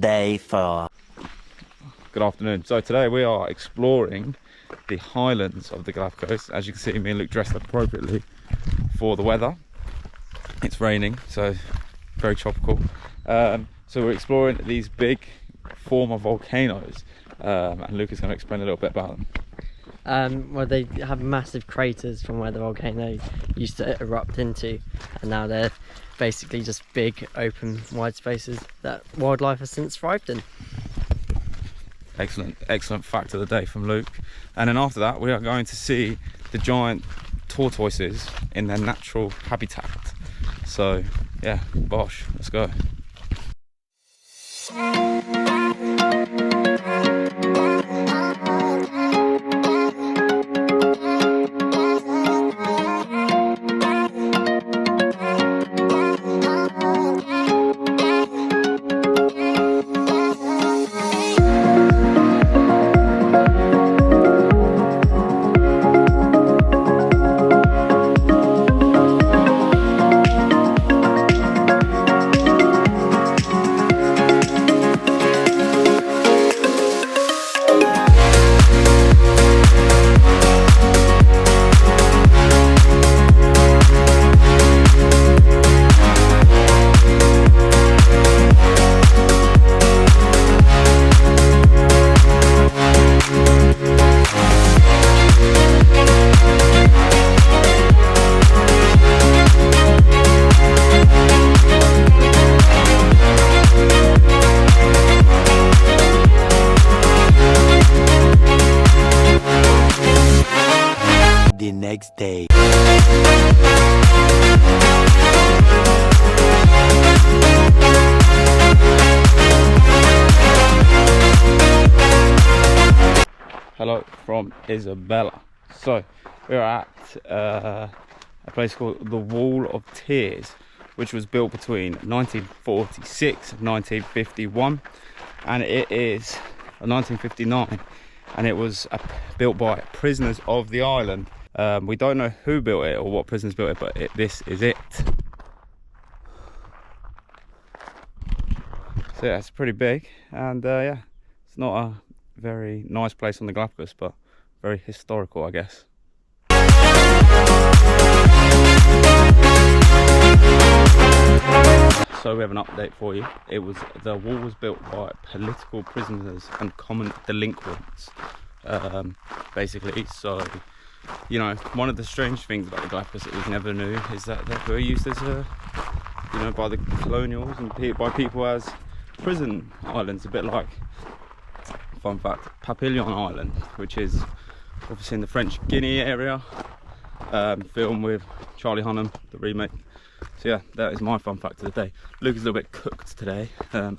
Day 4. Good afternoon. So today we are exploring the highlands of the Galapagos. As you can see, me and Luke dressed appropriately for the weather. It's raining, so very tropical. So we're exploring these big former volcanoes, and Luke is going to explain a little bit about them. Well, they have massive craters from where the volcano used to erupt into, and now they're basically just big open wide spaces that wildlife has since thrived in. Excellent fact of the day from Luke. And then after that we are going to see the giant tortoises in their natural habitat. So yeah, bosh, let's go. The next day. Hello from Isabella. So we're at a place called the Wall of Tears, which was built between 1946 and 1951, and it is 1959, and it was built by prisoners of the island. We don't know who built it or what prisoners built it, but this is it. So yeah, it's pretty big, and yeah, it's not a very nice place on the Galapagos, but very historical, I guess. So we have an update for you. The wall was built by political prisoners and common delinquents, basically. So, you know, one of the strange things about the Galapagos that we never knew is that they were used as by the colonials and by people as prison islands, a bit like, fun fact, Papillon Island, which is obviously in the French Guinea area, film with Charlie Hunnam, the remake. So yeah, that is my fun fact of the day. Luke is a little bit cooked today. The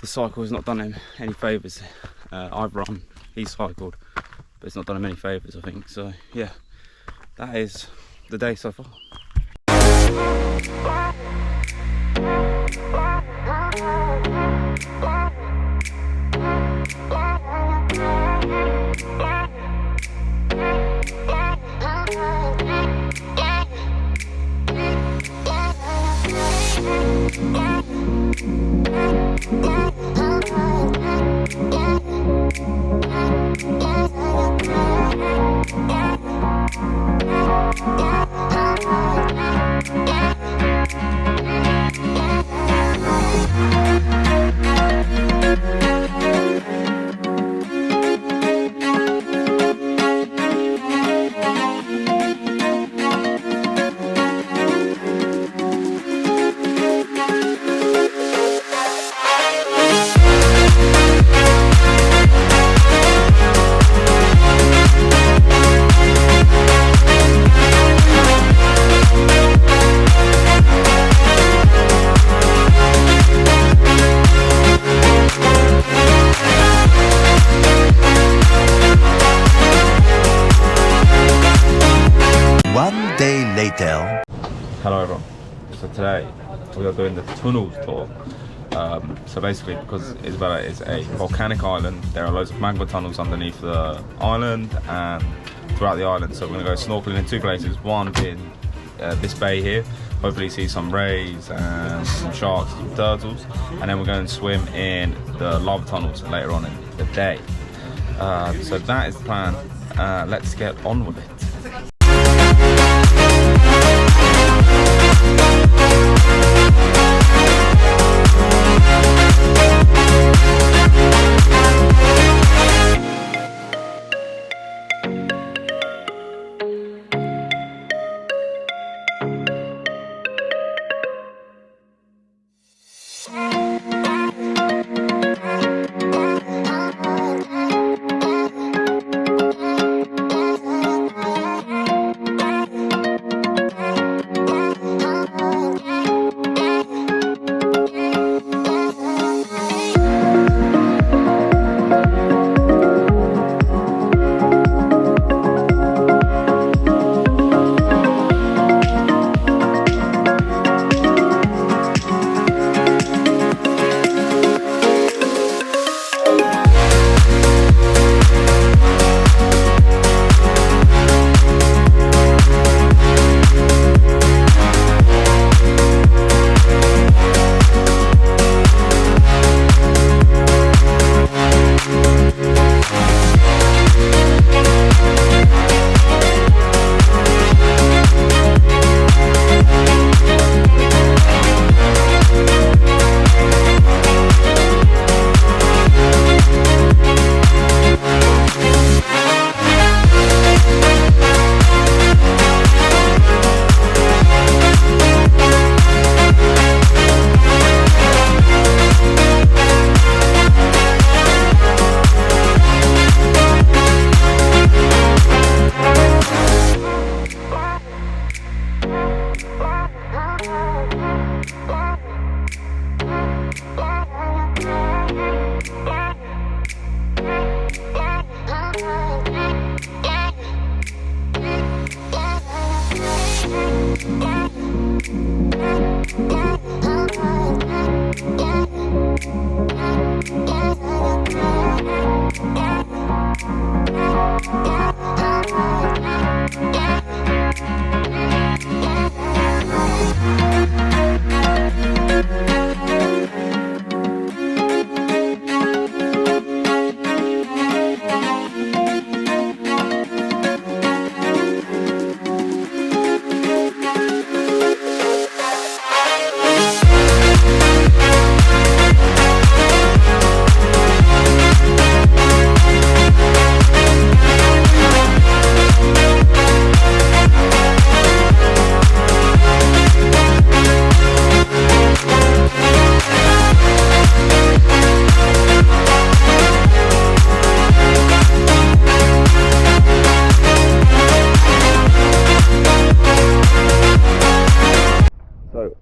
cycle has not done him any favours. I've run, he's cycled, but it's not done him any favours, I think. So yeah, that is the day so far. Later. Hello everyone. So today we are doing the tunnels tour. So basically, because Isabella is a volcanic island, there are loads of magma tunnels underneath the island and throughout the island. So we're going to go snorkeling in two places, one being this bay here. Hopefully see some rays and some sharks, some turtles, and then we're going to swim in the lava tunnels later on in the day. So that is the plan. Let's get on with it.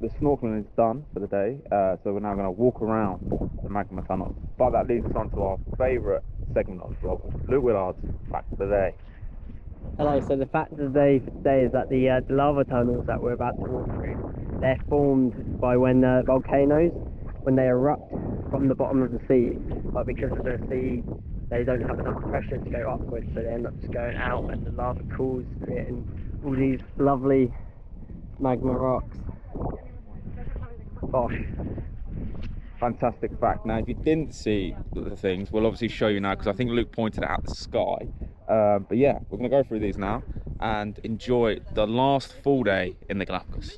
The snorkeling is done for the day, so we're now going to walk around the magma tunnel. But that leads us on to our favourite segment of the vlog, Luke Willard's Fact of the Day. Hello, so the fact of the day for today is that the lava tunnels that we're about to walk through, they're formed by when volcanoes, when they erupt from the bottom of the sea, but because of the sea, they don't have enough pressure to go upwards, so they end up just going out and the lava cools, creating all these lovely magma rocks. Bosh. Fantastic fact. Now, if you didn't see the things, we'll obviously show you now, because I think Luke pointed it out the sky. But yeah, we're going to go through these now and enjoy the last full day in the Galapagos.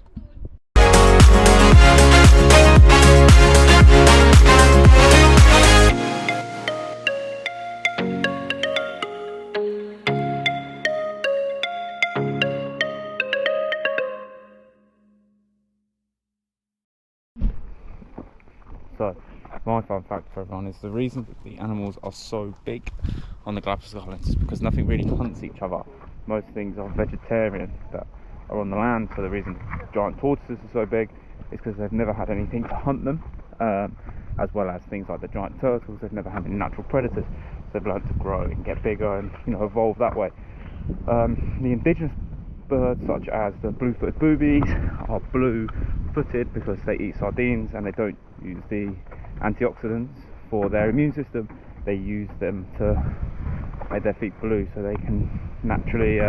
So, my fun fact for everyone is the reason that the animals are so big on the Galapagos Islands is because nothing really hunts each other. Most things are vegetarian that are on the land, so the reason giant tortoises are so big is because they've never had anything to hunt them, as well as things like the giant turtles. They've never had any natural predators, so they've learned to grow and get bigger and, you know, evolve that way. The indigenous birds, such as the blue-footed boobies, are blue-footed because they eat sardines and they don't use the antioxidants for their immune system. They use them to make their feet blue so they can naturally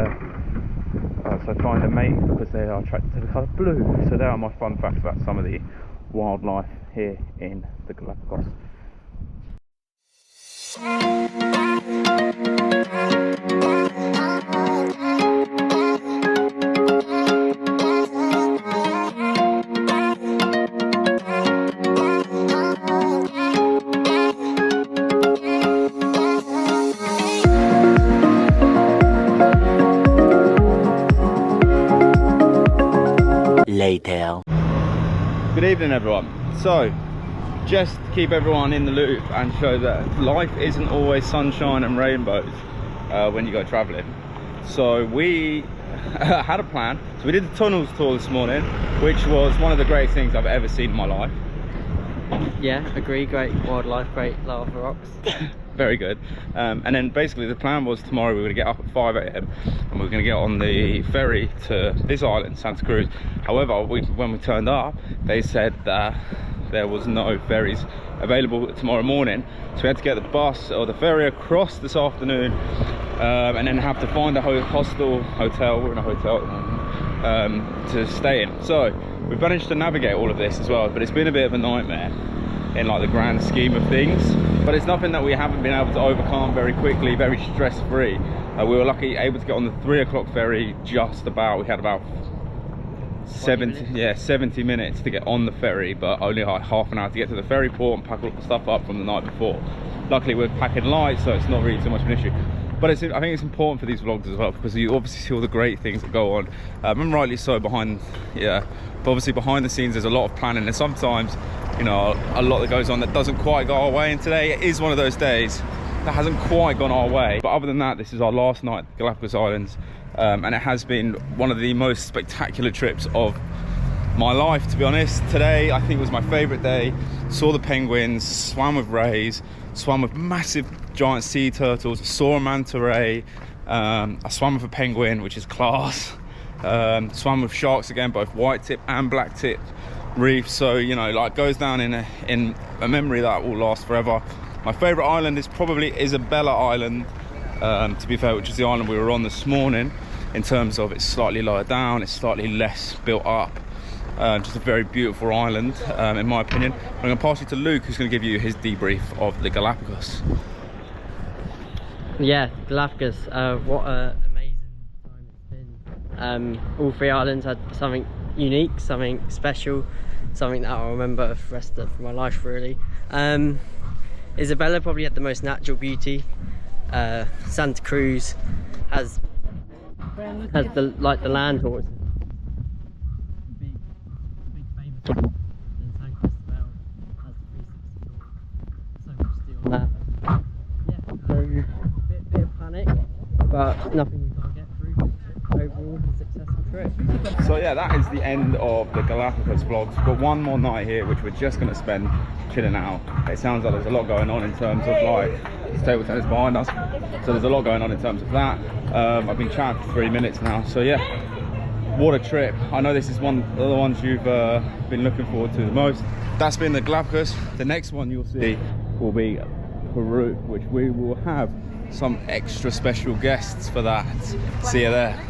So find a mate because they are attracted to the colour blue. So there are my fun facts about some of the wildlife here in the Galapagos. Later. Good evening everyone. So just to keep everyone in the loop and show that life isn't always sunshine and rainbows when you go traveling. So we had a plan. So we did the tunnels tour this morning, which was one of the greatest things I've ever seen in my life. Yeah, agree. Great wildlife, great lava rocks. Very good. And then basically the plan was tomorrow we were going to get up at 5 AM and we were going to get on the ferry to this island, Santa Cruz. However, when we turned up, they said that there was no ferries available tomorrow morning, so we had to get the bus or the ferry across this afternoon, and then have to find a hotel. We're in a hotel to stay in. So we've managed to navigate all of this as well, but it's been a bit of a nightmare in like the grand scheme of things, but it's nothing that we haven't been able to overcome very quickly, very stress-free. We were lucky able to get on the 3 o'clock ferry just about. We had about 70 minutes to get on the ferry, but only like half an hour to get to the ferry port and pack all the stuff up from the night before. Luckily we're packing light, so it's not really too much of an issue. But I think it's important for these vlogs as well, because you obviously see all the great things that go on, and rightly so behind, but obviously behind the scenes there's a lot of planning, and sometimes, you know, a lot that goes on that doesn't quite go our way, and today it is one of those days that hasn't quite gone our way. But other than that, this is our last night at the Galapagos Islands, and it has been one of the most spectacular trips of my life, to be honest. Today I think was my favorite day. Saw the penguins, swam with rays, swam with massive giant sea turtles, saw a manta ray, I swam with a penguin, which is class, swam with sharks again, both white tip and black tip reefs. So, you know, like, goes down in a memory that will last forever. My favorite island is probably Isabella Island, to be fair, which is the island we were on this morning. In terms of it's slightly lower down, it's slightly less built up, just a very beautiful island, in my opinion. I'm going to pass you to Luke, who's going to give you his debrief of the Galapagos. Yeah, Galapagos, what an amazing time it's been. All 3 islands had something unique, something special, something that I'll remember for the rest of my life, really. Isabella probably had the most natural beauty. Santa Cruz has the land horse. Big famous. And San Cristobal has the 360 so much steel on that. Yeah, bit of panic, but nothing we can't get through. Overall, a successful trip. So yeah, that is the end of the Galapagos vlogs. We've got one more night here, which we're just going to spend chilling out. It sounds like there's a lot going on in terms of, like, there's table tennis behind us, so there's a lot going on in terms of that. I've been chatting for 3 minutes now, so yeah, what a trip. I know this is one of the ones you've been looking forward to the most. That's been the Galapagos. The next one you'll see will be Peru, which we will have some extra special guests for that. See you there.